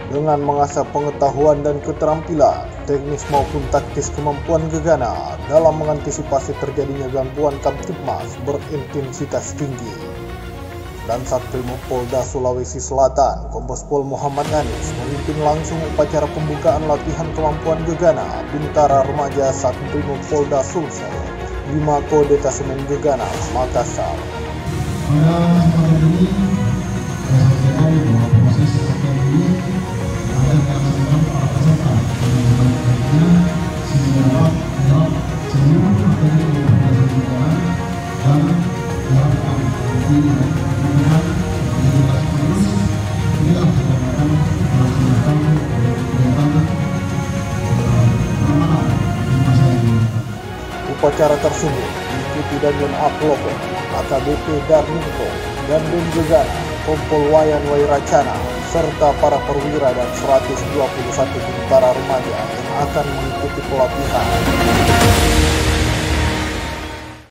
dengan mengasah pengetahuan dan keterampilan, teknis maupun taktis kemampuan Gegana dalam mengantisipasi terjadinya gangguan Kamtibmas berintensitas tinggi. Dan Satrimo Polda Sulawesi Selatan, Kombes Pol Muhammad Anis memimpin langsung upacara pembukaan latihan kemampuan Gegana Bintara Remaja Satrimo Polda Sulsel di Mako Detasemen Gegana, Makassar. Pada ini, saya bahwa proses latihan ini akan dilaksanakan para peserta dengan baiknya sehingga dapat semua materi yang ada di dalam dan diharapkan nanti dengan aktivitas terus tidak akan melaksanakan kegiatan pengamanan di masa ini. Upacara tersebut diikuti Danjen Aplopo, AKBP Darminto, dan Dem Gegana, Kompol Wayan Wairacana, serta para perwira dan 121 bintara remaja yang akan mengikuti pelatihan.